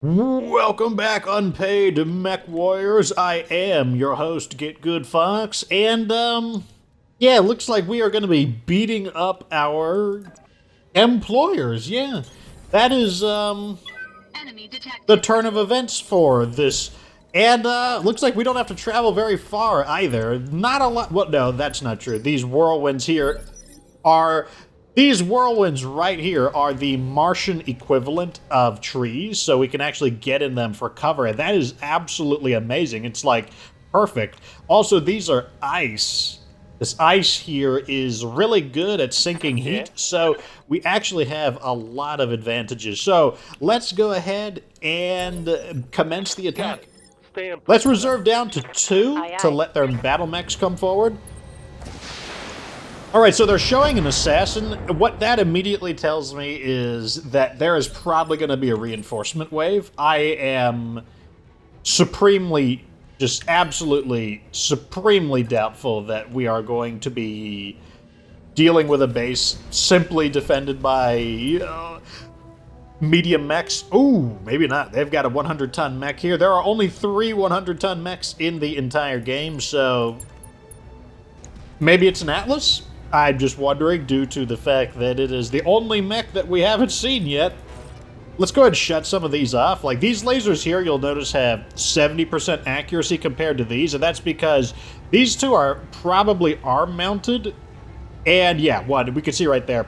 Welcome back, unpaid Mech Warriors. I am your host, Get Good Fox, and yeah, looks like we are going to be beating up our employers. Yeah, that is Enemy detected. the turn of events for this, and looks like we don't have to travel very far either. Not a lot. Well, no, that's not true. These whirlwinds here are. These whirlwinds right here are the Martian equivalent of trees, so we can actually get in them for cover, and that is absolutely amazing. It's like perfect. Also, these are ice. This ice here is really good at sinking heat, so we actually have a lot of advantages. So let's go ahead and commence the attack. Let's reserve down to 2 to let their battle mechs come forward. All right, so they're showing an assassin. What that immediately tells me is that there is probably going to be a reinforcement wave. I am supremely, just absolutely, supremely doubtful that we are going to be dealing with a base simply defended by medium mechs. Ooh, maybe not. They've got a 100-ton mech here. There are only 3 100-ton mechs in the entire game, so maybe it's an Atlas? I'm just wondering, due to the fact that it is the only mech that we haven't seen yet. Let's go ahead and shut some of these off. Like, these lasers here, you'll notice, have 70% accuracy compared to these, and that's because these two are probably arm-mounted. And, yeah, one, we can see right there.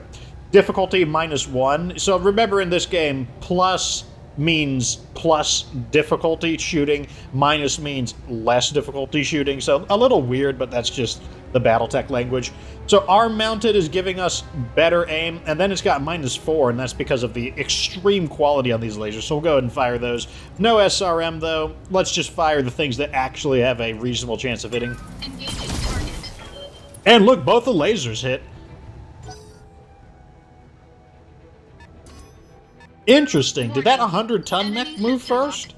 Difficulty -1. So remember, in this game, plus means plus difficulty shooting, minus means less difficulty shooting. So a little weird, but that's just the BattleTech language. So arm mounted is giving us better aim, and then it's got -4, and that's because of the extreme quality on these lasers. So we'll go ahead and fire those. No SRM though. Let's just fire the things that actually have a reasonable chance of hitting. Engaging target. And look, both the lasers hit. Interesting. Did that 100-ton mech move first?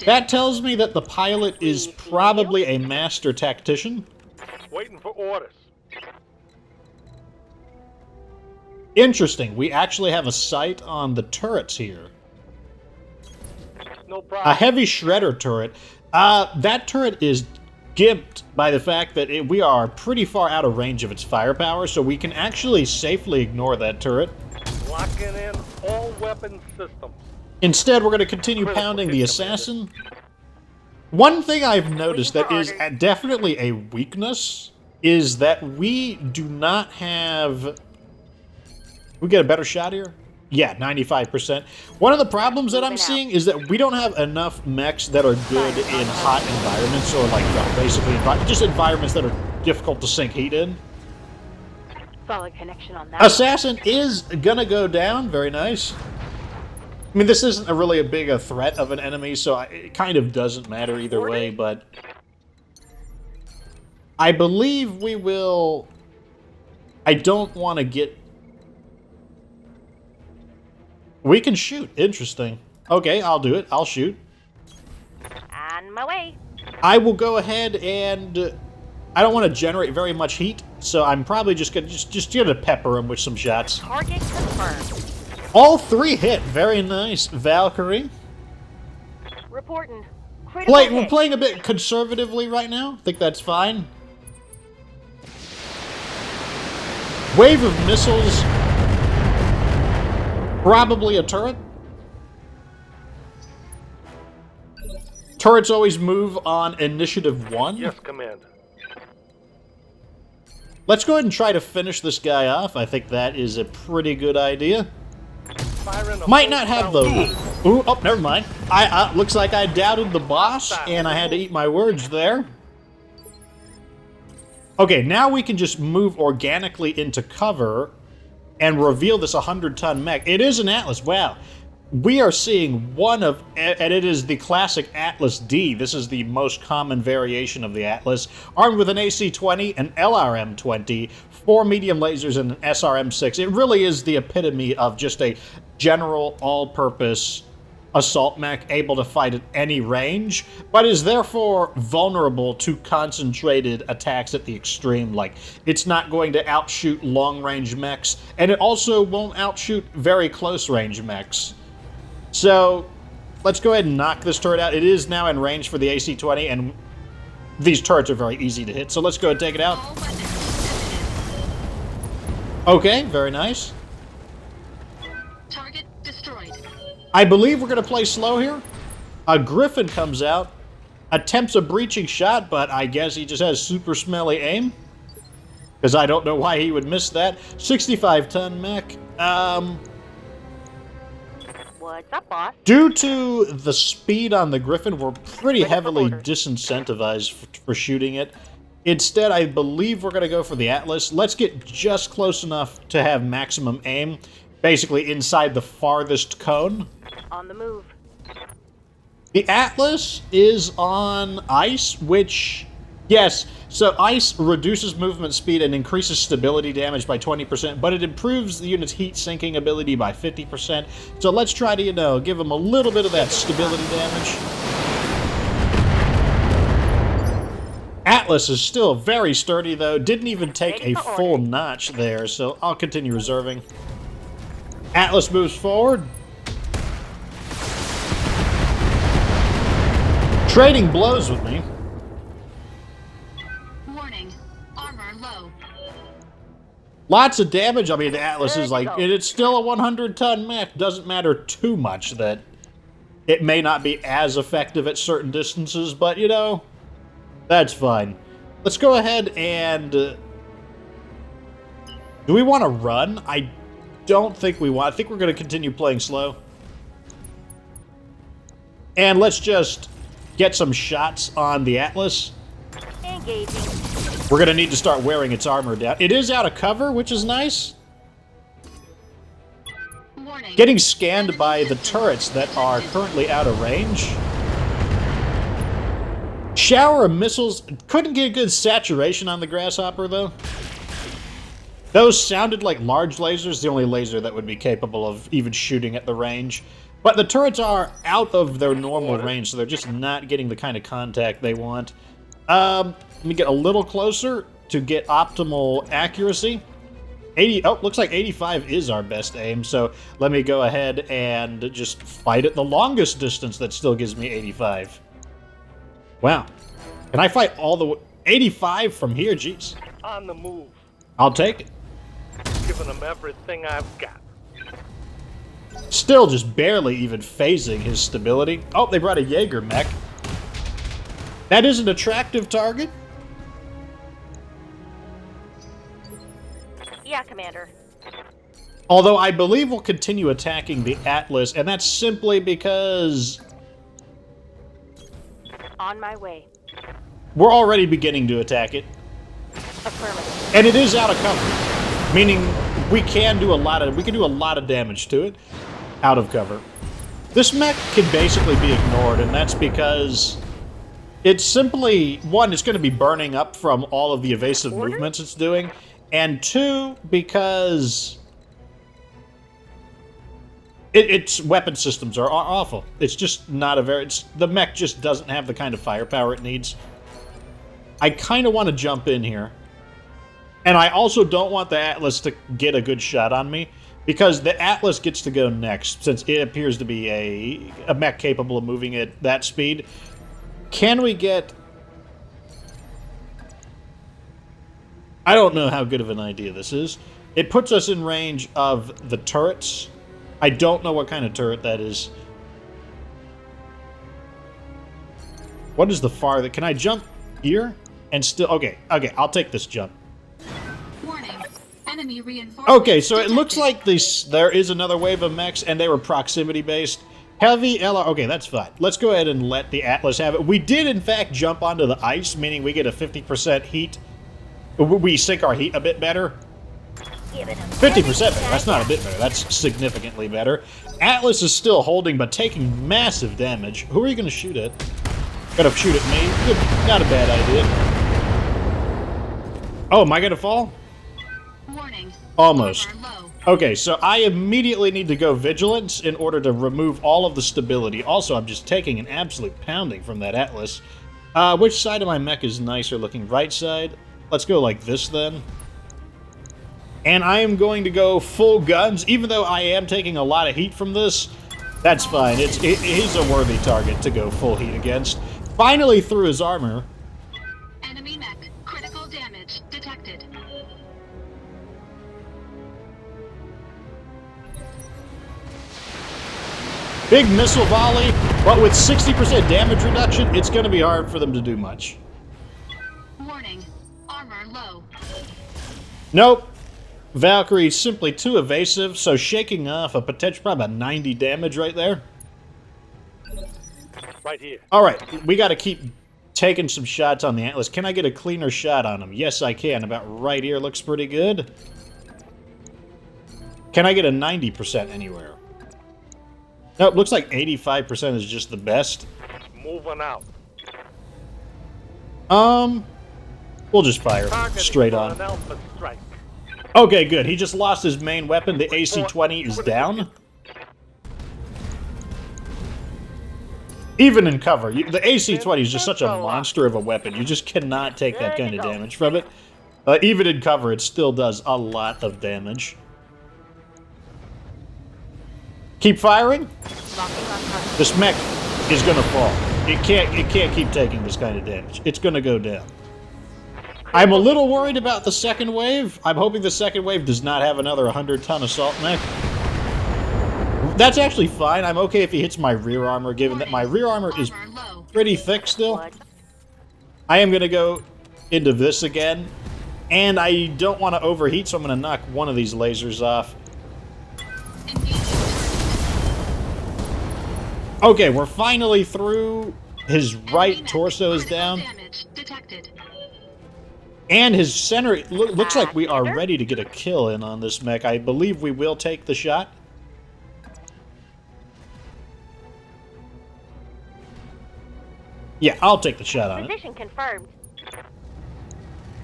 That tells me that the pilot is probably a master tactician. Waiting for orders. Interesting. We actually have a sight on the turrets here. No A problem. heavy shredder turret. That turret is gimped by the fact that we are pretty far out of range of its firepower, so we can actually safely ignore that turret. Locking in all weapon systems. Instead, we're going to continue pounding the assassin. One thing I've noticed that is definitely a weakness is that we do not have... We get a better shot here? Yeah, 95%. One of the problems that I'm seeing is that we don't have enough mechs that are good in hot environments, or like basically just environments that are difficult to sink heat in. Solid connection on that. Assassin is gonna go down. Very nice. I mean, this isn't really a big threat of an enemy, so it kind of doesn't matter either way, but I believe we will... I don't want to get... We can shoot. Interesting. Okay, I'll do it. I'll shoot. On my way. I will go ahead and... I don't want to generate very much heat, so I'm probably just gonna pepper him with some shots. Target confirmed. All 3 hit. Very nice. Valkyrie. Reporting. Critical We're hit. playing a bit conservatively right now. Think that's fine. Wave of missiles. Probably a turret. Turrets always move on initiative 1. Yes, Commander. Let's go ahead and try to finish this guy off. I think that is a pretty good idea. Firing a Might full not have power. the... Ooh, oh, never mind. Looks like I doubted the boss, and I had to eat my words there. Okay, now we can just move organically into cover and reveal this 100-ton mech. It is an Atlas. Wow. We are seeing one of... And it is the classic Atlas D. This is the most common variation of the Atlas. Armed with an AC-20, an LRM-20, 4 medium lasers, and an SRM-6. It really is the epitome of just a general, all-purpose assault mech able to fight at any range, but is therefore vulnerable to concentrated attacks at the extreme. Like, it's not going to outshoot long-range mechs, and it also won't outshoot very close-range mechs. So, let's go ahead and knock this turret out. It is now in range for the AC-20, and these turrets are very easy to hit, so let's go ahead and take it out. All weapons activated. Okay, very nice. Target destroyed. I believe we're going to play slow here. A Griffin comes out, attempts a breaching shot, but I guess he just has super smelly aim. Because I don't know why he would miss that. 65-ton mech. What's up, boss? Due to the speed on the Griffin, we're pretty heavily disincentivized for shooting it. Instead, I believe we're going to go for the Atlas. Let's get just close enough to have maximum aim. Basically inside the farthest cone. On the move. The Atlas is on ice, which... Yes, so ice reduces movement speed and increases stability damage by 20%, but it improves the unit's heat sinking ability by 50%. So let's try to, you know, give them a little bit of that stability damage. Atlas is still very sturdy, though. Didn't even take a full notch there, so I'll continue reserving. Atlas moves forward. Trading blows with me. Warning. Armor low. Lots of damage. I mean, the Atlas is like, it's still a 100-ton mech. Doesn't matter too much that it may not be as effective at certain distances, but, you know, that's fine. Let's go ahead and... do we want to run? I don't think we want. I think we're going to continue playing slow. And let's just get some shots on the Atlas. Engaging. We're going to need to start wearing its armor down. It is out of cover, which is nice. Warning. Getting scanned by the turrets that are currently out of range. Shower of missiles. Couldn't get good saturation on the Grasshopper, though. Those sounded like large lasers, the only laser that would be capable of even shooting at the range. But the turrets are out of their normal range, so they're just not getting the kind of contact they want. Let me get a little closer to get optimal accuracy. 80. Oh, looks like 85 is our best aim, so let me go ahead and just fight at the longest distance that still gives me 85. Wow. Can I fight all the way... 85 from here? Jeez. On the move. I'll take it. Giving them everything I've got. Still just barely even phasing his stability. Oh, they brought a Jaeger mech. That is an attractive target. Yeah, Commander. Although I believe we'll continue attacking the Atlas, and that's simply because On my way. we're already beginning to attack it. Affirmative. And it is out of cover, meaning we can do a lot of damage to it out of cover. This mech can basically be ignored, and that's because it's simply, one, it's going to be burning up from all of the evasive movements it's doing, and two, because its weapon systems are awful. It's just not a very... the mech just doesn't have the kind of firepower it needs. I kind of want to jump in here. And I also don't want the Atlas to get a good shot on me, because the Atlas gets to go next, since it appears to be a mech capable of moving at that speed. Can we get... I don't know how good of an idea this is. It puts us in range of the turrets. I don't know what kind of turret that is. What is the farther... Can I jump here? And still... Okay, I'll take this jump. Warning. Enemy reinforcement. Okay, so it looks detected. like there is another wave of mechs, and they were proximity-based. Heavy LR... Okay, that's fine. Let's go ahead and let the Atlas have it. We did, in fact, jump onto the ice, meaning we get a 50% heat. We sink our heat a bit better. 50% better. That's not a bit better. That's significantly better. Atlas is still holding, but taking massive damage. Who are you going to shoot at? Gonna shoot at me? Good. Not a bad idea. Oh, am I going to fall? Warning. Almost. Armor low. Okay, so I immediately need to go Vigilance in order to remove all of the stability. Also, I'm just taking an absolute pounding from that Atlas. Which side of my mech is nicer looking? Right side? Let's go like this then. And I am going to go full guns, even though I am taking a lot of heat from this. That's fine. He's a worthy target to go full heat against. Finally through his armor. Enemy mech. Critical damage detected. Big missile volley, but with 60% damage reduction, it's going to be hard for them to do much. Warning. Armor low. Nope. Valkyrie's simply too evasive, so shaking off a potential probably about 90 damage right there. Right here. Alright, we got to keep taking some shots on the Atlas. Can I get a cleaner shot on him? Yes, I can. About right here looks pretty good. Can I get a 90% anywhere? Nope, looks like 85% is just the best. Moving out. We'll just fire straight on. An alpha strike. Okay, good. He just lost his main weapon. The AC-20 is down. Even in cover, the AC-20 is just such a monster of a weapon. You just cannot take that kind of damage from it. Even in cover, it still does a lot of damage. Keep firing. This mech is gonna fall. It can't keep taking this kind of damage. It's gonna go down. I'm a little worried about the second wave. I'm hoping the second wave does not have another 100-ton assault mech. That's actually fine. I'm okay if he hits my rear armor, given that my rear armor is pretty thick still. I am gonna go into this again, and I don't want to overheat, so I'm gonna knock one of these lasers off. Okay, we're finally through. His right torso is down. And his center, looks like we are ready to get a kill in on this mech. I believe we will take the shot. Yeah, I'll take the shot on it. Position confirmed.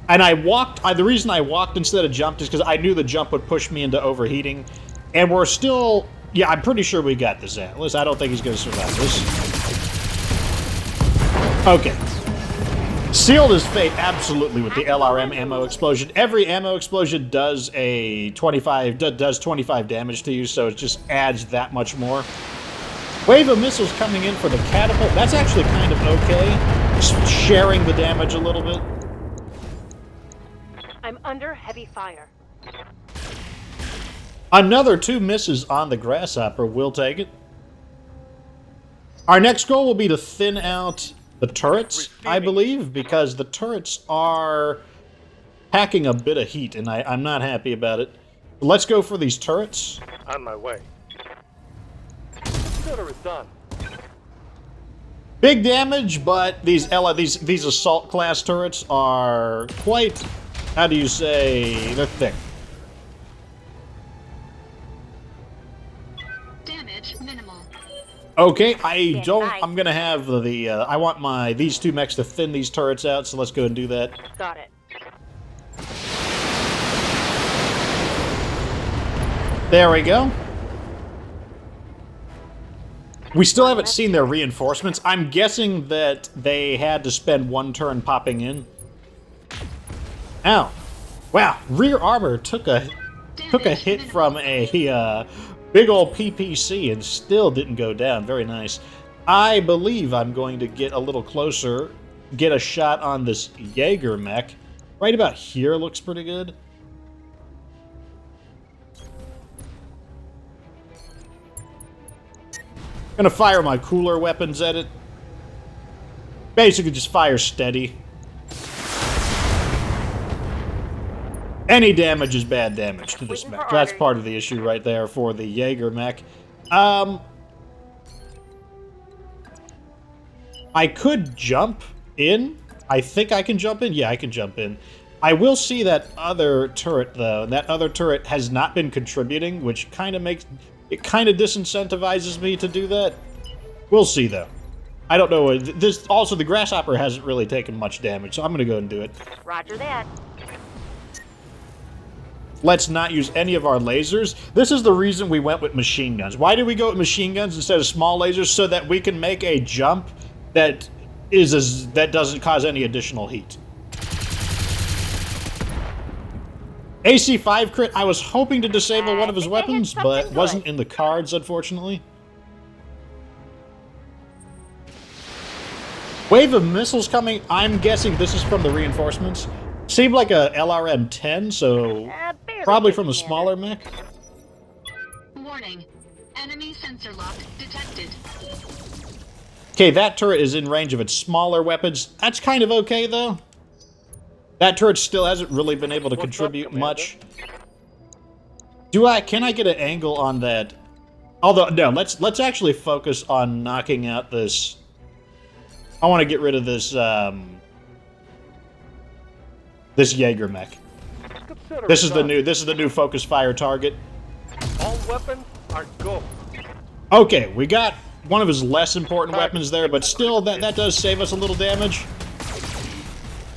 And I walked, the reason I walked instead of jumped is because I knew the jump would push me into overheating. And we're still, yeah, I'm pretty sure we got this Atlas. I don't think he's going to survive this. Okay. Sealed his fate absolutely with the LRM ammo explosion. Every ammo explosion does a 25 damage to you, so it just adds that much more. Wave of missiles coming in for the catapult. That's actually kind of okay. Just sharing the damage a little bit. I'm under heavy fire. Another 2 misses on the Grasshopper. We'll take it. Our next goal will be to thin out the turrets, I believe, because the turrets are packing a bit of heat, and I'm not happy about it. Let's go for these turrets. On my way. Consider it done. Big damage, but these assault class turrets are quite, how do you say, they're thick. Damage minimal. Okay, I'm gonna have I want these 2 mechs to thin these turrets out, so let's go and do that. Got it. There we go. We still haven't seen their reinforcements. I'm guessing that they had to spend 1 turn popping in. Ow. Wow, rear armor took a hit from a big old PPC and still didn't go down. Very nice. I believe I'm going to get a little closer, get a shot on this Jager mech. Right about here looks pretty good. Gonna fire my cooler weapons at it. Basically just fire steady. Any damage is bad damage to this mech. That's part of the issue right there for the Jager mech. I could jump in. I think I can jump in. Yeah, I can jump in. I will see that other turret, though. That other turret has not been contributing, which kind of disincentivizes me to do that. We'll see, though. I don't know. Also, the Grasshopper hasn't really taken much damage, so I'm going to go and do it. Roger that. Let's not use any of our lasers. This is the reason we went with machine guns. Why did we go with machine guns instead of small lasers? So that we can make a jump that doesn't cause any additional heat. AC-5 crit. I was hoping to disable one of his weapons, but wasn't in the cards, unfortunately. Wave of missiles coming. I'm guessing this is from the reinforcements. Seemed like a LRM-10, so Barely probably good, from the Commander. smaller mech. Warning. Enemy sensor lock detected. Okay, that turret is in range of its smaller weapons. That's kind of okay, though. That turret still hasn't really been able to What's up, contribute Commander? much. Can I get an angle on that? Although, no, let's actually focus on knocking out this. I want to get rid of this, this Jaeger mech. Consider This it is the done. new focus fire target. All weapons are go. Okay, we got one of his less important weapons there, but still, that does save us a little damage.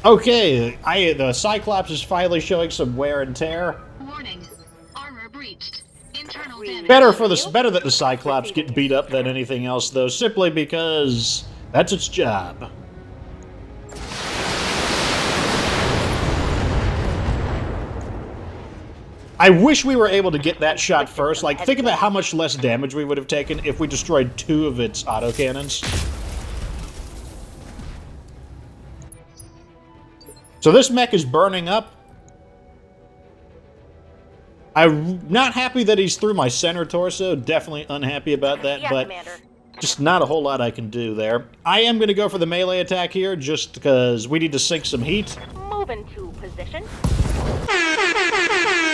Okay, the Cyclops is finally showing some wear and tear. Warning. Armor breached. Internal damage. Better that the Cyclops get beat up than anything else, though, simply because that's its job. I wish we were able to get that shot first. Like, think about how much less damage we would have taken if we destroyed 2 of its autocannons. So this mech is burning up. I'm not happy that he's through my center torso. Definitely unhappy about that, Yeah, but Commander. just not a whole lot I can do there. I am going to go for the melee attack here, just because we need to sink some heat. Move into position.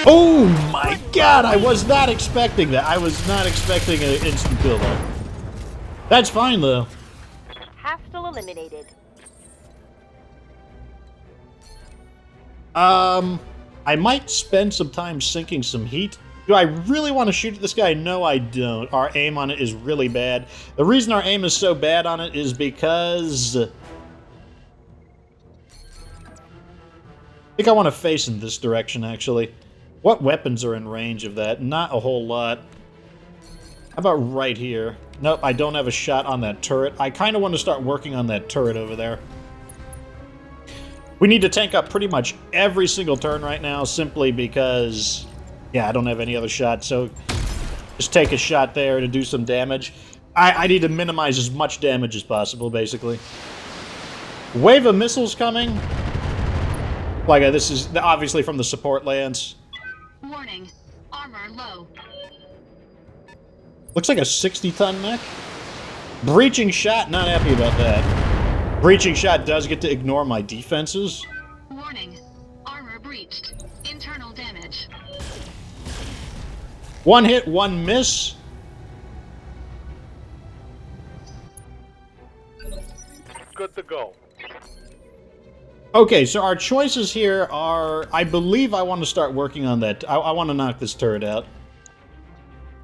Oh my god, I was not expecting that. I was not expecting an instant kill there. That's fine, though. Hostile eliminated. I might spend some time sinking some heat. Do I really want to shoot at this guy? No, I don't. Our aim on it is really bad. The reason our aim is so bad on it is because I think I want to face in this direction, actually. What weapons are in range of that? Not a whole lot. How about right here? Nope, I don't have a shot on that turret. I kind of want to start working on that turret over there. We need to tank up pretty much every single turn right now, simply because, yeah, I don't have any other shots, so just take a shot there to do some damage. I need to minimize as much damage as possible, basically. Wave of missiles coming. Like, this is obviously from the support lance. Warning. Armor low. Looks like a 60-ton mech. Breaching shot, not happy about that. Breaching shot does get to ignore my defenses. Warning. Armor breached. Internal damage. One hit, one miss. Good to go. Okay, so our choices here are... I believe I want to start working on that. I want to knock this turret out.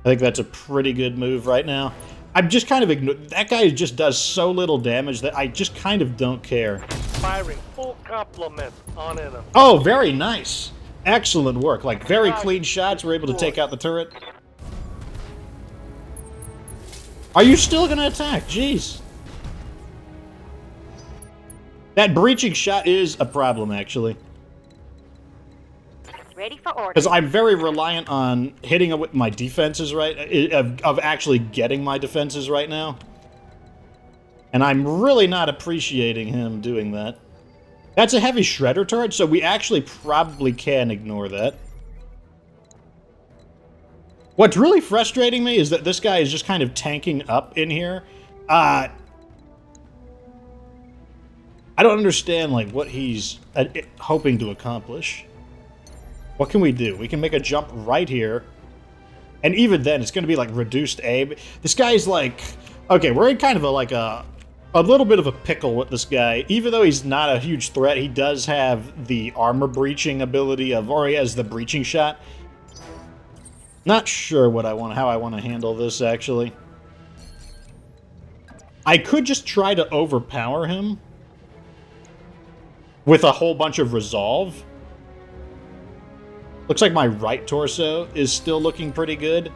I think that's a pretty good move right now. I'm just kind of that guy just does so little damage that I just kind of don't care. Firing full complement on enemy. Oh, very nice. Excellent work. Like, very clean shots. We're able to take out the turret. Are you still going to attack? Jeez. That breaching shot is a problem, actually. Ready for order. Because I'm very reliant on hitting it with my defenses of actually getting my defenses right now. And I'm really not appreciating him doing that. That's a heavy shredder turret, so we actually probably can ignore that. What's really frustrating me is that this guy is just kind of tanking up in here. I don't understand, like, what he's hoping to accomplish. What can we do? We can make a jump right here. And even then, it's going to be, like, reduced aim. This guy's, like... Okay, we're in kind of a little bit of a pickle with this guy. Even though he's not a huge threat, he does have the armor breaching ability of... Or he has the breaching shot. Not sure how I want to handle this, actually. I could just try to overpower him with a whole bunch of resolve. Looks like my right torso is still looking pretty good.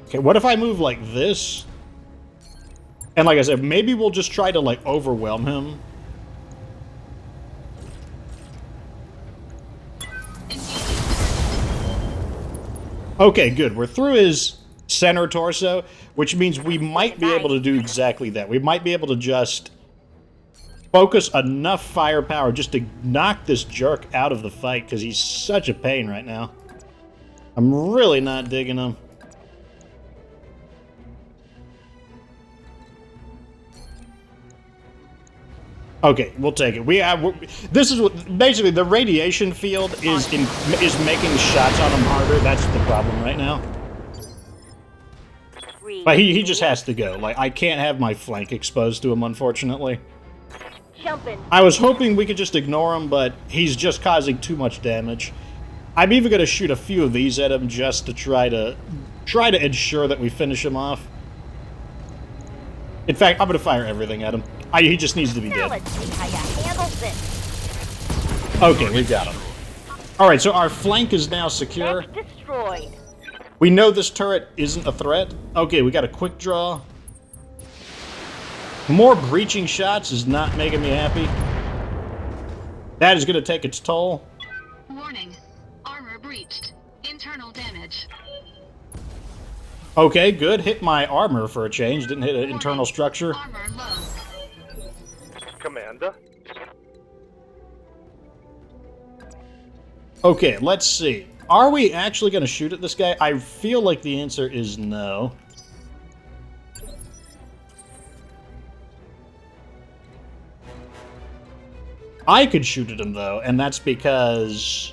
Okay, what if I move like this? And like I said, maybe we'll just try to, like, overwhelm him. Okay, good. We're through his center torso, which means we might be able to do exactly that. We might be able to just focus enough firepower just to knock this jerk out of the fight, because he's such a pain right now. I'm really not digging him. Okay, we'll take it. This is what basically the radiation field is making shots on him harder. That's the problem right now. But he just has to go. Like, I can't have my flank exposed to him, unfortunately. Jumping. I was hoping we could just ignore him, but he's just causing too much damage. I'm even going to shoot a few of these at him just to try to ensure that we finish him off. In fact, I'm going to fire everything at him. He just needs to be dead. Let's see how you handle this. Okay, we got him. Alright, so our flank is now secure. Mech destroyed. We know this turret isn't a threat. Okay, we got a quick draw. More breaching shots is not making me happy. That is going to take its toll. Warning. Armor breached. Internal damage. Okay, good. Hit my armor for a change. Didn't hit an Warning. internal structure. Armor low. Commander. Okay, let's see. Are we actually going to shoot at this guy? I feel like the answer is no. I could shoot at him, though, and that's because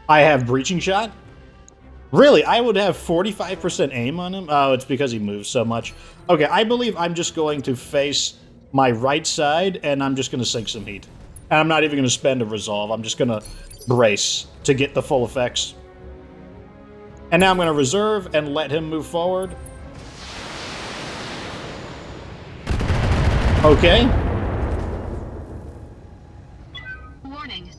I have breaching shot. Really? I would have 45% aim on him? Oh, it's because he moves so much. Okay, I believe I'm just going to face my right side, and I'm just going to sink some heat. And I'm not even going to spend a resolve. I'm just going to brace to get the full effects. And now I'm going to reserve and let him move forward. Okay. Warning.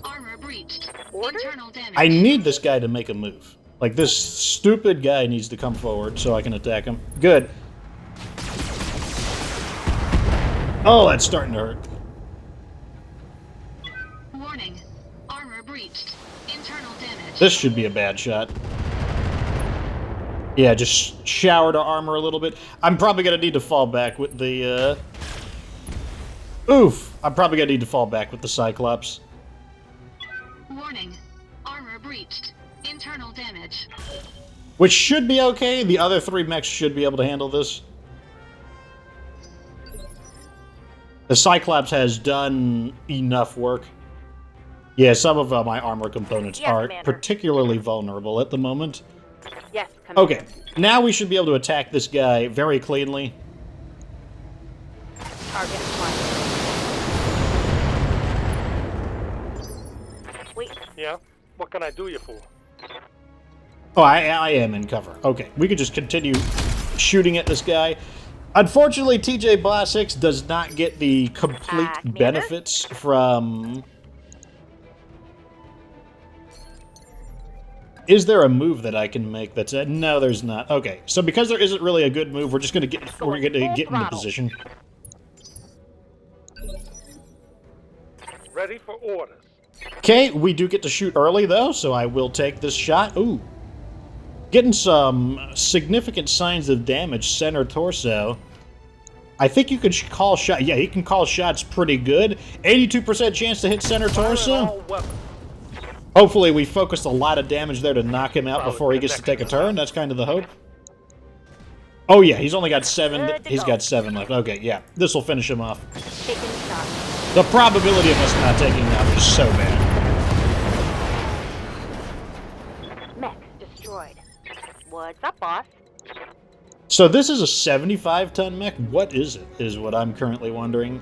Armor breached. Order? Internal damage. I need this guy to make a move. Like, this stupid guy needs to come forward so I can attack him. Good. Oh, that's starting to hurt. Warning. Armor breached. Internal damage. This should be a bad shot. Yeah, just showered our armor a little bit. I'm probably going to need to fall back with the, Oof! I'm probably going to need to fall back with the Cyclops. Warning. Armor breached. Internal damage. Which should be okay. The other three mechs should be able to handle this. The Cyclops has done enough work. Yeah, some of my armor components are Commander. particularly vulnerable at the moment. Yes, Commander. Okay, now we should be able to attack this guy very cleanly. Target acquired. Wait. Yeah? What can I do you for? Oh, I am in cover. Okay, we could just continue shooting at this guy. Unfortunately, TJ Blasics does not get the complete Commander? benefits from... Is there a move that I can make that's... No, there's not. Okay, so because there isn't really a good move, we're just going to get into position. Ready for orders. Okay, we do get to shoot early, though, so I will take this shot. Ooh. Getting some significant signs of damage center torso. I think you could call shot. Yeah, he can call shots pretty good. 82% chance to hit center torso. All weapons. Hopefully we focused a lot of damage there to knock him out before he gets to take a turn. That's kind of the hope. Oh yeah, he's only got 7. He's got 7 left. Okay, yeah. This will finish him off. Taking shot. The probability of us not taking him out is so bad. Mech destroyed. What's up, boss? So this is a 75-ton mech? What is it, is what I'm currently wondering.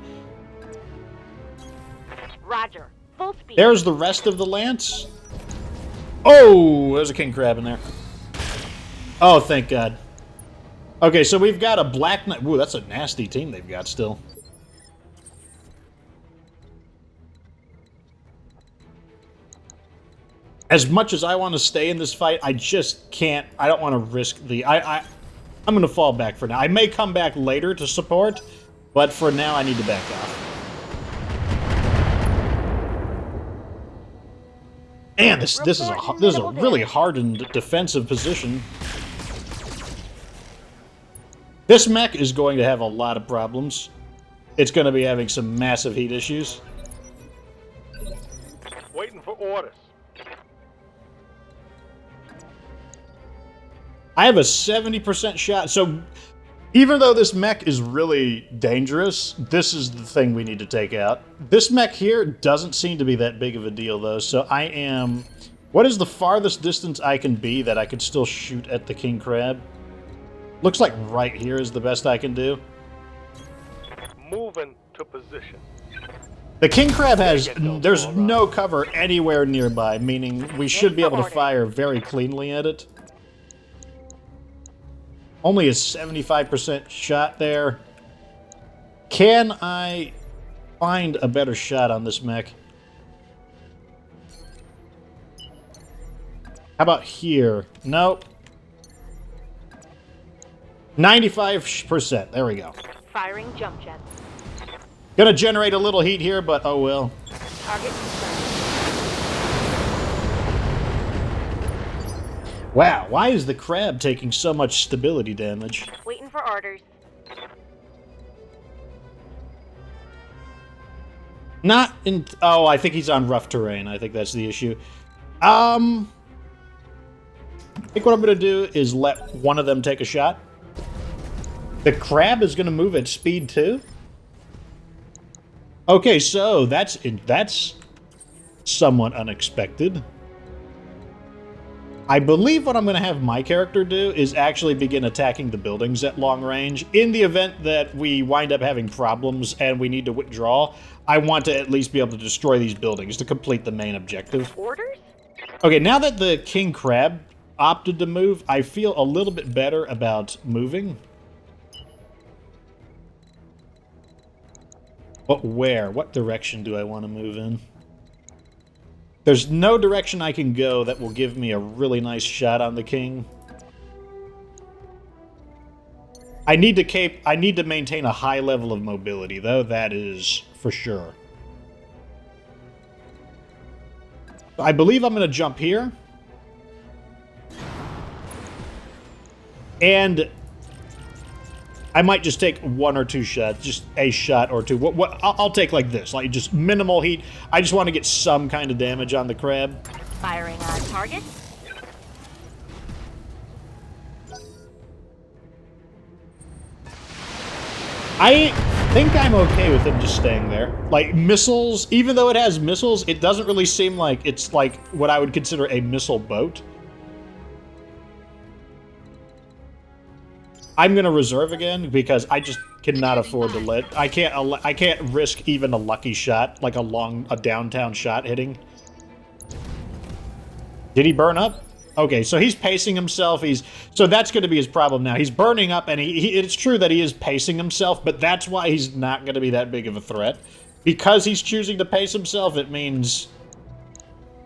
Roger. Full speed. There's the rest of the lance. Oh, there's a king crab in there. Oh, thank God. Okay, so we've got a black knight. Ooh, that's a nasty team they've got still. As much as I want to stay in this fight, I just can't. I don't want to risk the... I'm going to fall back for now. I may come back later to support, but for now I need to back off. Man, this is a really hardened defensive position. This mech is going to have a lot of problems. It's going to be having some massive heat issues. Waiting for orders. I have a 70% shot, so even though this mech is really dangerous, this is the thing we need to take out. This mech here doesn't seem to be that big of a deal, though, so I am... What is the farthest distance I can be that I could still shoot at the king crab? Looks like right here is the best I can do. Moving to position. The king crab has... There's no cover anywhere nearby, meaning we should be able to fire very cleanly at it. Only a 75% shot there. Can I find a better shot on this mech? How about here? Nope. 95%. There we go. Firing jump jets. Gonna generate a little heat here, but oh well. Target confirmed. Wow, why is the crab taking so much stability damage? Waiting for orders. Not in... Oh, I think he's on rough terrain. I think that's the issue. I think what I'm going to do is let one of them take a shot. The crab is going to move at speed too? Okay, so that's somewhat unexpected. I believe what I'm going to have my character do is actually begin attacking the buildings at long range. In the event that we wind up having problems and we need to withdraw, I want to at least be able to destroy these buildings to complete the main objective. Orders? Okay, now that the king crab opted to move, I feel a little bit better about moving. But where? What direction do I want to move in? There's no direction I can go that will give me a really nice shot on the king. I need to maintain a high level of mobility, though, that is for sure. I believe I'm going to jump here. And I might just take one or two shots, just a shot or two. I'll take like this, like just minimal heat. I just want to get some kind of damage on the crab. Firing on target. I think I'm okay with him just staying there. Like missiles, even though it has missiles, it doesn't really seem like it's like what I would consider a missile boat. I'm gonna reserve again because I just cannot afford to let. I can't risk even a lucky shot, like a downtown shot hitting. Did he burn up? Okay, so he's pacing himself. So that's going to be his problem now. He's burning up, and it's true that he is pacing himself, but that's why he's not going to be that big of a threat. Because he's choosing to pace himself, it means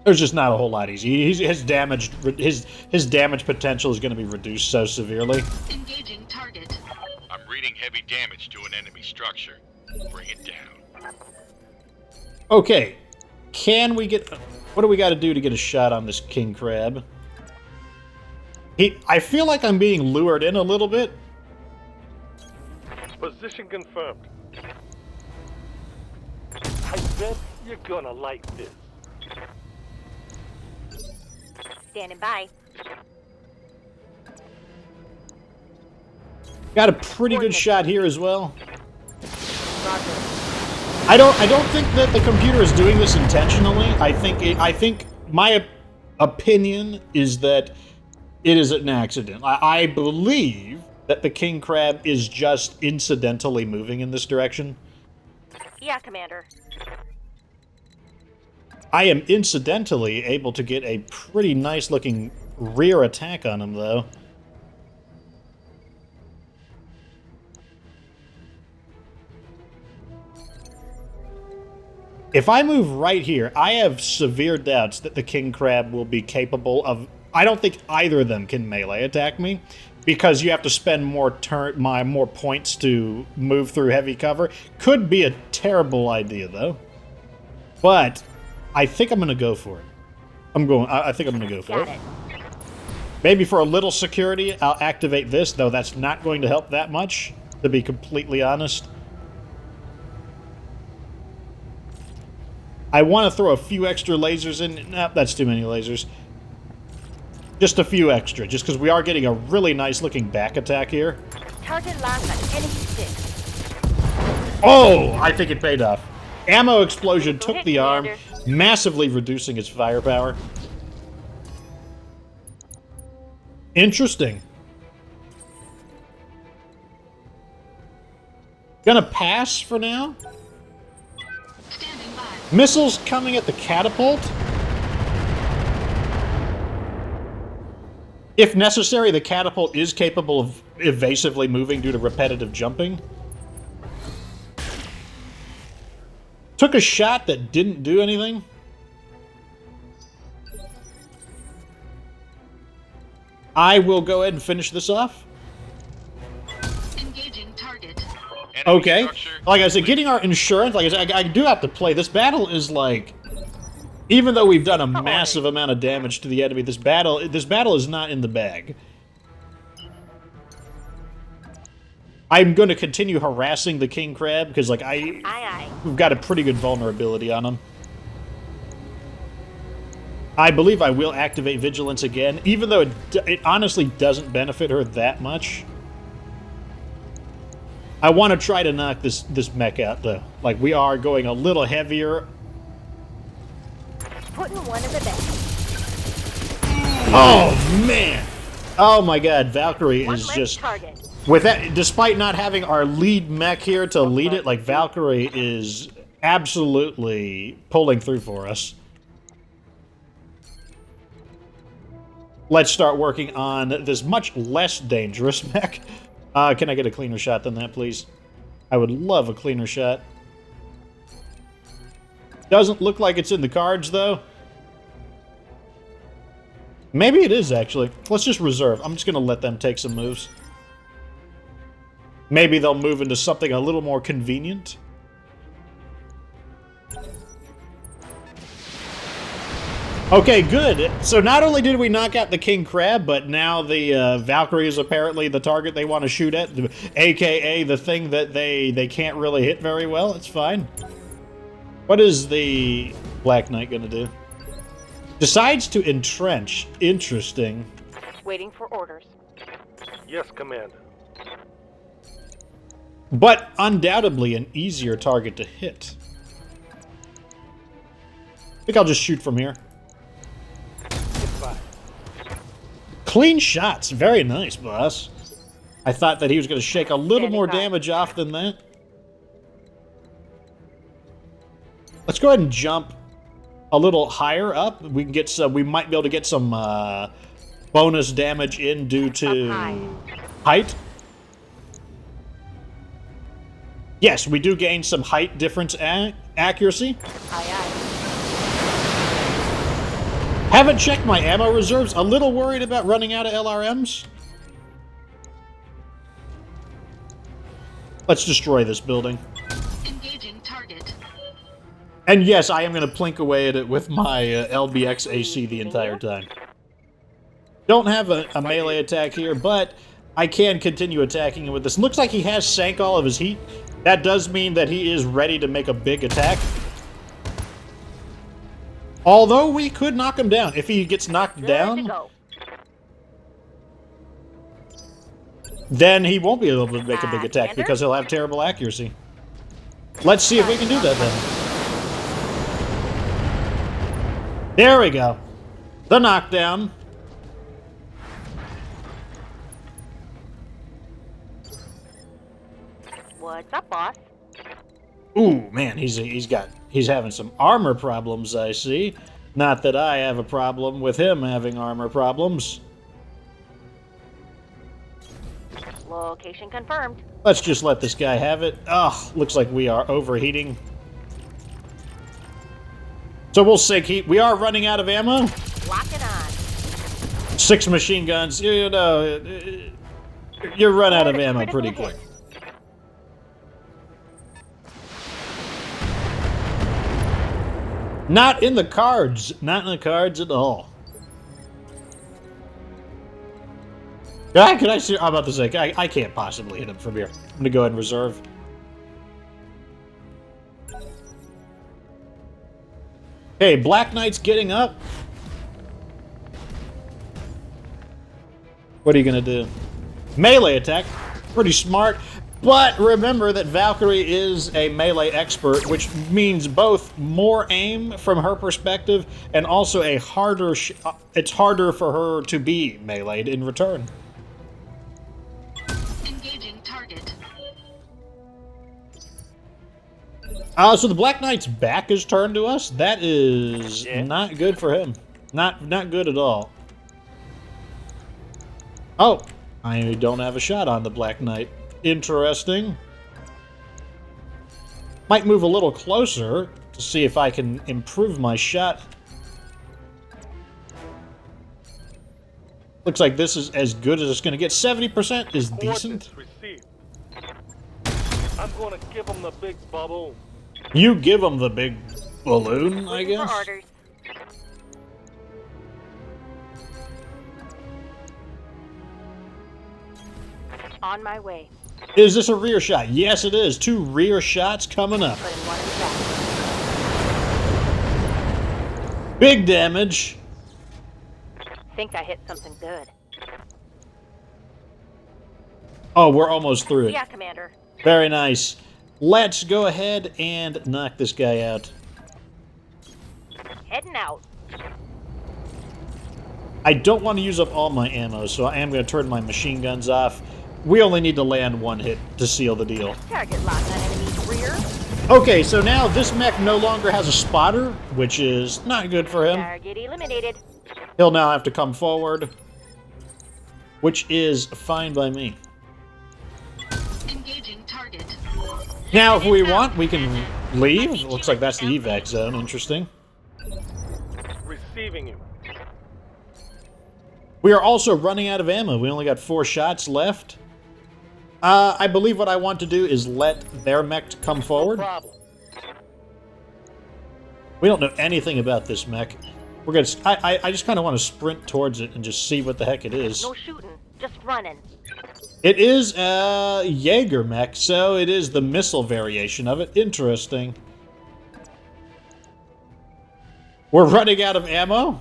there's just not a whole lot easy. His damage potential is going to be reduced so severely. Engaging target. I'm reading heavy damage to an enemy structure. Bring it down. Okay, can we get... What do we got to do to get a shot on this king crab? I feel like I'm being lured in a little bit. Position confirmed. I bet you're gonna like this. Standing by. Got a pretty good shot here as well. Roger. I don't think that the computer is doing this intentionally. I think my opinion is that it is an accident. I believe that the king crab is just incidentally moving in this direction. Yeah, Commander. I am incidentally able to get a pretty nice looking rear attack on him, though. If I move right here, I have severe doubts that the king crab will be capable of... I don't think either of them can melee attack me, because you have to spend more points to move through heavy cover. Could be a terrible idea, though. But I think I'm going to go for it. I think I'm going to go for Got it. it. Maybe for a little security, I'll activate this, though that's not going to help that much, to be completely honest. I want to throw a few extra lasers in. Nope, that's too many lasers. Just a few extra, just because we are getting a really nice looking back attack here. Target lock on enemy 6. Oh, I think it paid off. Ammo explosion took ahead, the arm, Commander. massively reducing its firepower. Interesting. Gonna pass for now. Standing by. Missiles coming at the catapult. If necessary, the catapult is capable of evasively moving due to repetitive jumping. Took a shot that didn't do anything. I will go ahead and finish this off. Engaging target. Enemy Okay. structure Like I said, getting our insurance, like I said, I do have to play. This battle is like, even though we've done a massive amount of damage to the enemy, this battle is not in the bag. I'm going to continue harassing the king crab because, like, Aye, aye. we've got a pretty good vulnerability on him. I believe I will activate vigilance again, even though it honestly doesn't benefit her that much. I want to try to knock this mech out, though. Like, we are going a little heavier. Putting one in the back. Oh, man! Oh, my God. Valkyrie One is less just... target. With that, despite not having our lead mech here to lead it, like, Valkyrie is absolutely pulling through for us. Let's start working on this much less dangerous mech. Can I get a cleaner shot than that, please? I would love a cleaner shot. Doesn't look like it's in the cards, though. Maybe it is, actually. Let's just reserve. I'm just going to let them take some moves. Maybe they'll move into something a little more convenient. Okay, good. So not only did we knock out the king crab, but now the Valkyrie is apparently the target they want to shoot at, aka the thing that they can't really hit very well. It's fine. What is the Black Knight going to do? Decides to entrench. Interesting. Waiting for orders. Yes, Commander. But undoubtedly an easier target to hit. I think I'll just shoot from here. Goodbye. Clean shots. Very nice, boss. I thought that he was going to shake a little Standing more by. damage off than that. Let's go ahead and jump a little higher up. We can get some. We might be able to get some bonus damage in due Up to high. height. Yes, we do gain some height difference accuracy. Aye, aye. Haven't checked my ammo reserves. A little worried about running out of LRMs. Let's destroy this building. Engaging target. And yes, I am going to plink away at it with my LBX AC the entire time. Don't have a melee attack here, but I can continue attacking him with this. Looks like he has sank all of his heat. That does mean that he is ready to make a big attack. Although we could knock him down. If he gets knocked Good to down, go. then he won't be able to make a big attack Commander? because he'll have terrible accuracy. Let's see if we can do that then. There we go. The knockdown. What's up, boss? Ooh, man, he's having some armor problems, I see. Not that I have a problem with him having armor problems. Location confirmed. Let's just let this guy have it. Ugh, looks like we are overheating. So we'll sink heat. We are running out of ammo. Lock it on. 6 machine guns. You know, you run out of ammo pretty quick. Not in the cards. Not in the cards at all. Can I see? I'm about to say, I can't possibly hit him from here. I'm gonna go ahead and reserve. Hey, Black Knight's getting up. What are you gonna do? Melee attack. Pretty smart. But remember that Valkyrie is a melee expert, which means both more aim from her perspective and also a harder. It's harder for her to be meleeed in return. Engaging target. So the Black Knight's back is turned to us. That is not good for him. Not good at all. Oh, I don't have a shot on the Black Knight. Interesting. Might move a little closer to see if I can improve my shot. Looks like this is as good as it's going to get. 70% is decent. Received. I'm gonna give him the big bubble. You give him the big balloon, I Waiting guess. for orders. On my way. Is this a rear shot? Yes, it is. 2 rear shots coming up. Putting one in the back. Big damage. Think I hit something good. Oh, we're almost through it. Yeah, Commander. Very nice. Let's go ahead and knock this guy out. Heading out. I don't want to use up all my ammo, so I am going to turn my machine guns off. We only need to land 1 hit to seal the deal. Target locked on enemy's rear. Okay, so now this mech no longer has a spotter, which is not good for him. Target eliminated. He'll now have to come forward, which is fine by me. Engaging target. Now, if we want, we can leave. Looks like that's the evac zone. Interesting. Receiving you. We are also running out of ammo. We only got 4 shots left. I believe what I want to do is let their mech come forward. No problem. We don't know anything about this mech. We're gonna. I just kind of want to sprint towards it and just see what the heck it is. No shooting, just running. It is a Jager mech, so it is the missile variation of it. Interesting. We're running out of ammo?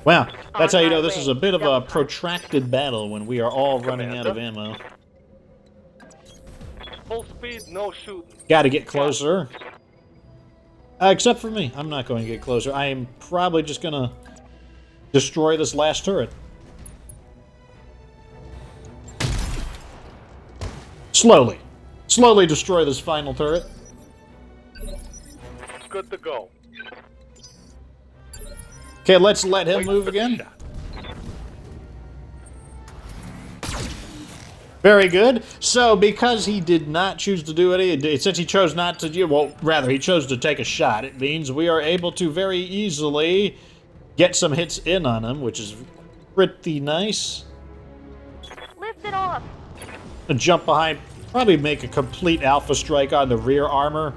Wow, that's how you know this is a bit of a protracted battle when we are all running out of ammo. Full speed, no shooting. Gotta get closer. Except for me. I'm not going to get closer. I am probably just gonna destroy this last turret. Slowly. Slowly destroy this final turret. Good to go. Okay, let's let him move again. Very good. So, because he did not choose to do it, since he chose not to, well, rather, he chose to take a shot, it means we are able to very easily get some hits in on him, which is pretty nice. Lift it off. Jump behind, probably make a complete alpha strike on the rear armor.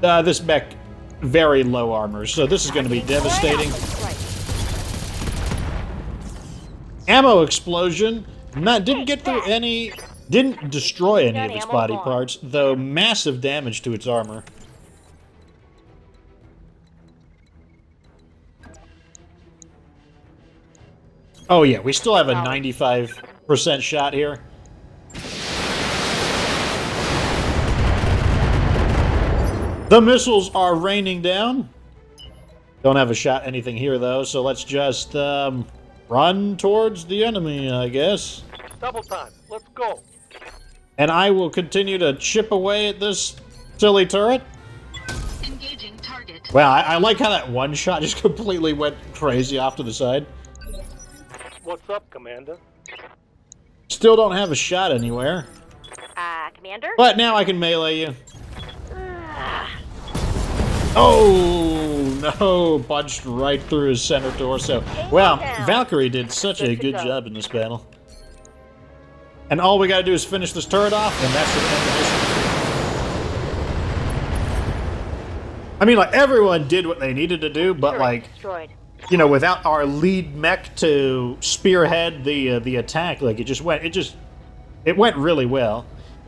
This mech, very low armor, so this is going to be devastating. Right. Ammo explosion. Didn't get through any, didn't destroy any of its Ammo body gone. parts, though massive damage to its armor. Oh yeah, we still have a 95% shot here. The missiles are raining down. Don't have a shot anything here though, so let's just run towards the enemy, I guess. Double time. Let's go. And I will continue to chip away at this silly turret. Engaging target. Wow, I like how that one shot just completely went crazy off to the side. What's up, Commander? Still don't have a shot anywhere. Commander? But now I can melee you. Oh, no. Punched right through his center torso. Wow, Valkyrie did such a good job in this battle. And all we gotta do is finish this turret off, and that's the end of the mission. I mean, like, everyone did what they needed to do, but, Turret like, destroyed. you know, without our lead mech to spearhead the attack, like, it went really well.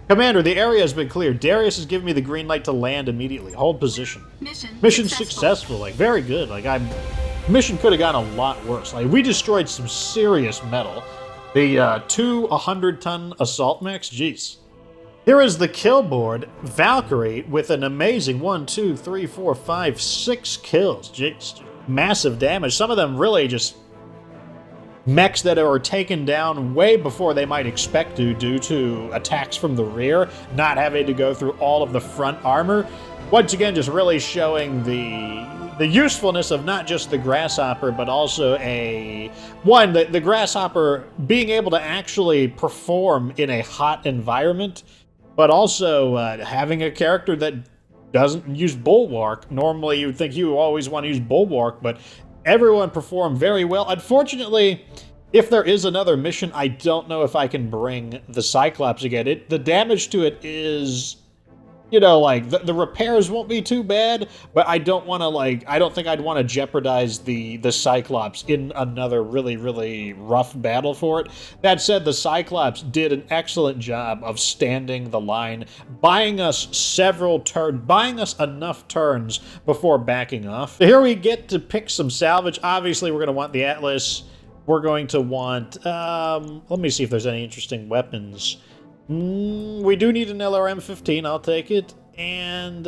Commander, the area has been cleared. Darius has given me the green light to land immediately. Hold position. Mission successful. Like, very good. Like, mission could have gone a lot worse. Like, we destroyed some serious metal. The 2 100-ton assault mechs, jeez. Here is the kill board. Valkyrie with an amazing 1, 2, 3, 4, 5, 6 kills. Jeez. Massive damage. Some of them really just mechs that are taken down way before they might expect to due to attacks from the rear, not having to go through all of the front armor. Once again, just really showing the usefulness of not just the Grasshopper, but also the Grasshopper being able to actually perform in a hot environment, but also having a character that doesn't use Bulwark. Normally, you would think you always want to use Bulwark, but everyone performed very well. Unfortunately, if there is another mission, I don't know if I can bring the Cyclops again. The damage to it is, you know, like, the repairs won't be too bad, but I don't want to, like, I don't think I'd want to jeopardize the Cyclops in another really, really rough battle for it. That said, the Cyclops did an excellent job of standing the line, buying us enough turns before backing off. Here we get to pick some salvage. Obviously, we're going to want the Atlas. We're going to want, let me see if there's any interesting weapons. We do need an LRM-15, I'll take it. And,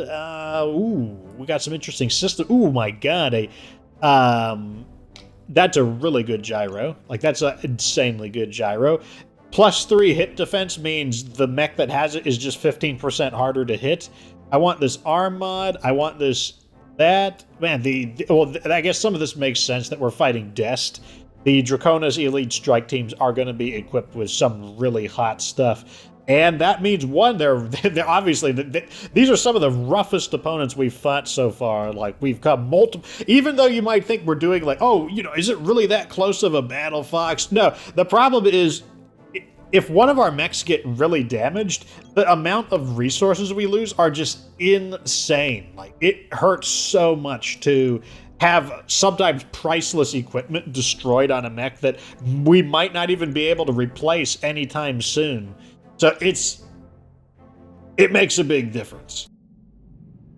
we got some interesting system. Ooh, my god, that's a really good gyro. Like, that's an insanely good gyro. +3 hit defense means the mech that has it is just 15% harder to hit. I want this arm mod. I want that. Man, I guess some of this makes sense that we're fighting DEST. The Draconis Elite Strike Teams are going to be equipped with some really hot stuff. And that means, one, they're obviously, these are some of the roughest opponents we've fought so far. Like, we've come multiple, even though you might think we're doing, like, oh, you know, is it really that close of a battle, Fox? No, the problem is, if one of our mechs get really damaged, the amount of resources we lose are just insane. Like, it hurts so much to have sometimes priceless equipment destroyed on a mech that we might not even be able to replace anytime soon. So it makes a big difference.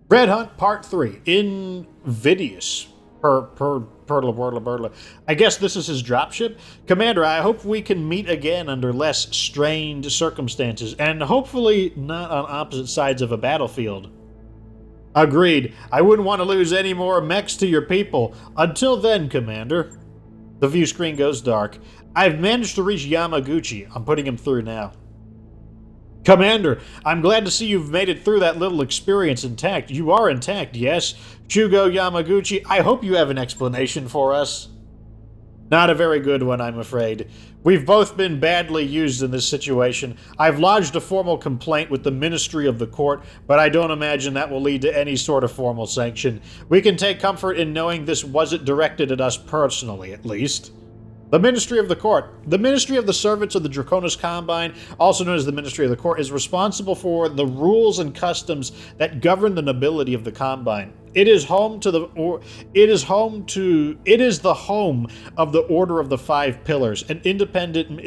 Red Hunt Part 3, Invidious. I guess this is his dropship. Commander, I hope we can meet again under less strained circumstances, and hopefully not on opposite sides of a battlefield. Agreed. I wouldn't want to lose any more mechs to your people. Until then, Commander. The view screen goes dark. I've managed to reach Yamaguchi. I'm putting him through now. Commander, I'm glad to see you've made it through that little experience intact. You are intact, yes? Shugo Yamaguchi, I hope you have an explanation for us. Not a very good one, I'm afraid. We've both been badly used in this situation. I've lodged a formal complaint with the Ministry of the Court, but I don't imagine that will lead to any sort of formal sanction. We can take comfort in knowing this wasn't directed at us personally, at least. The Ministry of the Court. The Ministry of the Servants of the Draconis Combine, also known as the Ministry of the Court, is responsible for the rules and customs that govern the nobility of the Combine. It is the home of the Order of the Five Pillars, an independent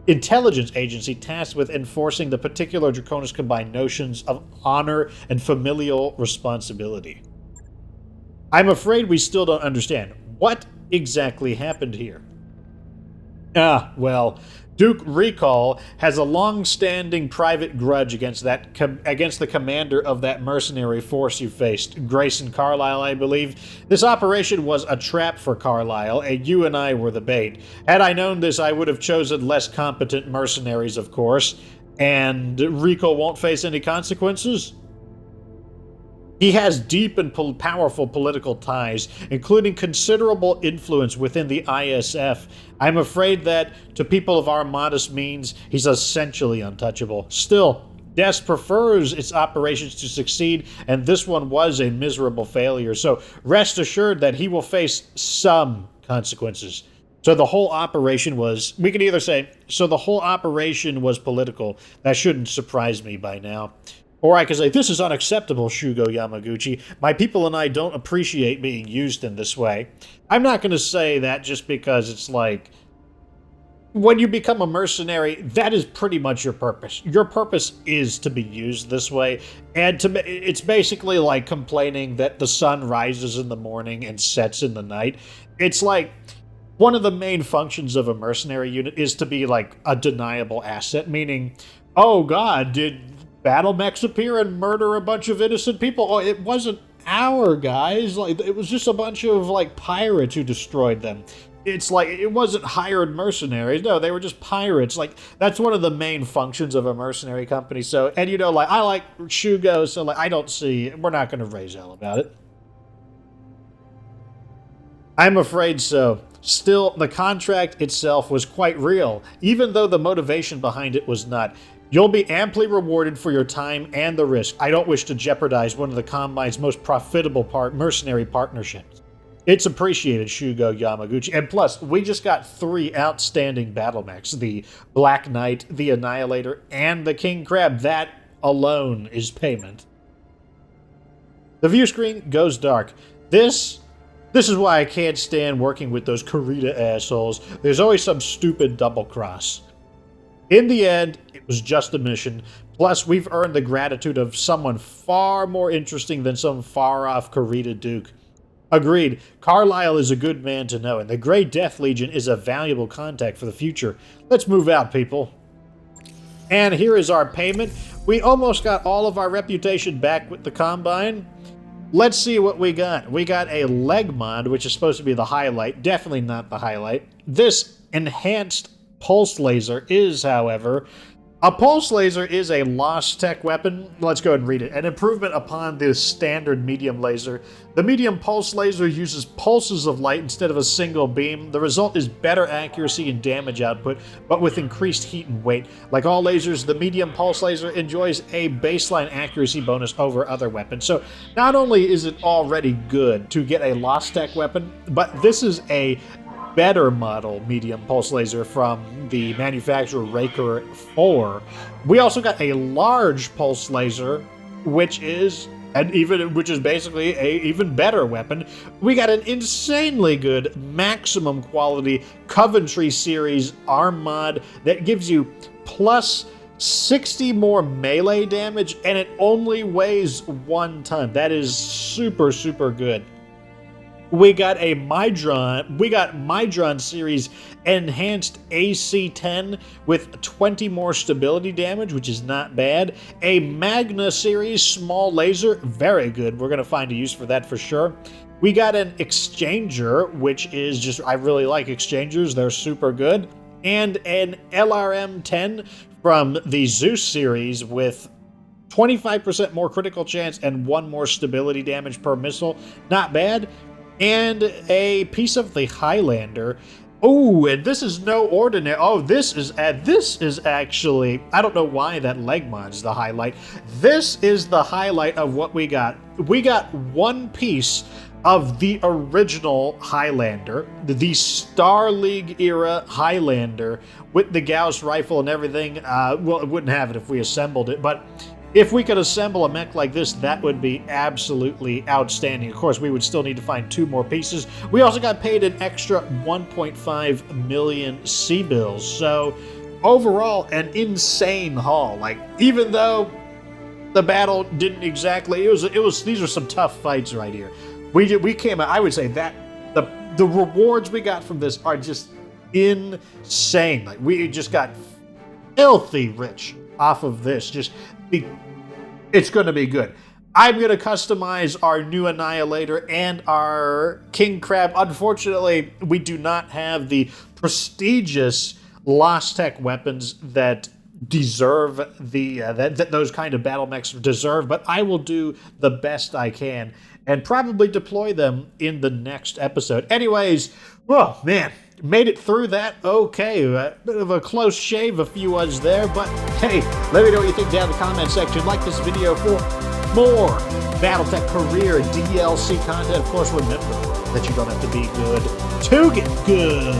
intelligence agency tasked with enforcing the particular Draconis Combine notions of honor and familial responsibility. I'm afraid we still don't understand. What exactly happened here? Well, Duke Recall has a long-standing private grudge against the commander of that mercenary force you faced, Grayson Carlyle, I believe. This operation was a trap for Carlyle, and you and I were the bait. Had I known this, I would have chosen less competent mercenaries, of course. And Recall won't face any consequences? He has deep and powerful political ties, including considerable influence within the ISF. I'm afraid that, to people of our modest means, he's essentially untouchable. Still, DEST prefers its operations to succeed, and this one was a miserable failure, so rest assured that he will face some consequences. So the whole operation was, we can either say, so the whole operation was political. That shouldn't surprise me by now. Or I could say, this is unacceptable, Shugo Yamaguchi. My people and I don't appreciate being used in this way. I'm not going to say that just because it's like, when you become a mercenary, that is pretty much your purpose. Your purpose is to be used this way, and it's basically like complaining that the sun rises in the morning and sets in the night. It's like, one of the main functions of a mercenary unit is to be like a deniable asset, meaning, oh god, did battle mechs appear and murder a bunch of innocent people? Oh, it wasn't our guys. Like, it was just a bunch of like pirates who destroyed them. It's like, it wasn't hired mercenaries. No, they were just pirates. Like, that's one of the main functions of a mercenary company. So, and you know, like, I like Shugo, so like, I don't see, we're not going to raise hell about it. I'm afraid so. Still, the contract itself was quite real, even though the motivation behind it was not. You'll be amply rewarded for your time and the risk. I don't wish to jeopardize one of the Combine's most profitable mercenary partnerships. It's appreciated, Shugo Yamaguchi. And plus, we just got 3 outstanding battle mechs. The Black Knight, the Annihilator, and the King Crab. That alone is payment. The view screen goes dark. This is why I can't stand working with those Kurita assholes. There's always some stupid double cross. In the end, it was just a mission. Plus, we've earned the gratitude of someone far more interesting than some far-off Kurita Duke. Agreed, Carlyle is a good man to know, and the Grey Death Legion is a valuable contact for the future. Let's move out, people. And here is our payment. We almost got all of our reputation back with the Combine. Let's see what we got. We got a leg mod, which is supposed to be the highlight. Definitely not the highlight. This enhanced pulse laser is, however, a pulse laser is a lost tech weapon. Let's go ahead and read it. An improvement upon the standard medium laser. The medium pulse laser uses pulses of light instead of a single beam. The result is better accuracy and damage output, but with increased heat and weight. Like all lasers, the medium pulse laser enjoys a baseline accuracy bonus over other weapons. So not only is it already good to get a lost tech weapon, but this is a better model medium pulse laser from the manufacturer Raker 4. We also got a large pulse laser, which is basically a even better weapon. We got an insanely good maximum quality Coventry series arm mod that gives you plus 60 more melee damage, and it only weighs 1 ton. That is super, super good. We got a Mydron series enhanced AC-10 with 20 more stability damage, which is not bad. A Magna series small laser, very good. We're going to find a use for that for sure. We got an Exchanger, which is just, I really like Exchangers. They're super good. And an LRM-10 from the Zeus series with 25% more critical chance and 1 more stability damage per missile. Not bad. And a piece of the Highlander. Oh, and this is no ordinary. Oh, this is actually, I don't know why that leg mod is the highlight. This is the highlight of what we got. We got 1 piece of the original Highlander, the Star League era Highlander with the Gauss rifle and everything. Well, it wouldn't have it if we assembled it, but if we could assemble a mech like this, that would be absolutely outstanding. Of course, we would still need to find 2 more pieces. We also got paid an extra 1.5 million C-bills. So overall, an insane haul. Like, even though the battle didn't exactly, it was these are some tough fights right here. We came out, I would say that the rewards we got from this are just insane. Like, we just got filthy rich off of this. It's going to be good. I'm going to customize our new Annihilator and our King Crab. Unfortunately, we do not have the prestigious Lost Tech weapons that deserve that those kind of battle mechs deserve, but I will do the best I can and probably deploy them in the next episode. Anyways, oh man, made it through that okay. A bit of a close shave, a few odds there, but hey, let me know what you think down in the comment section. Like this video for more BattleTech career DLC content. Of course, remember that you don't have to be good to get good.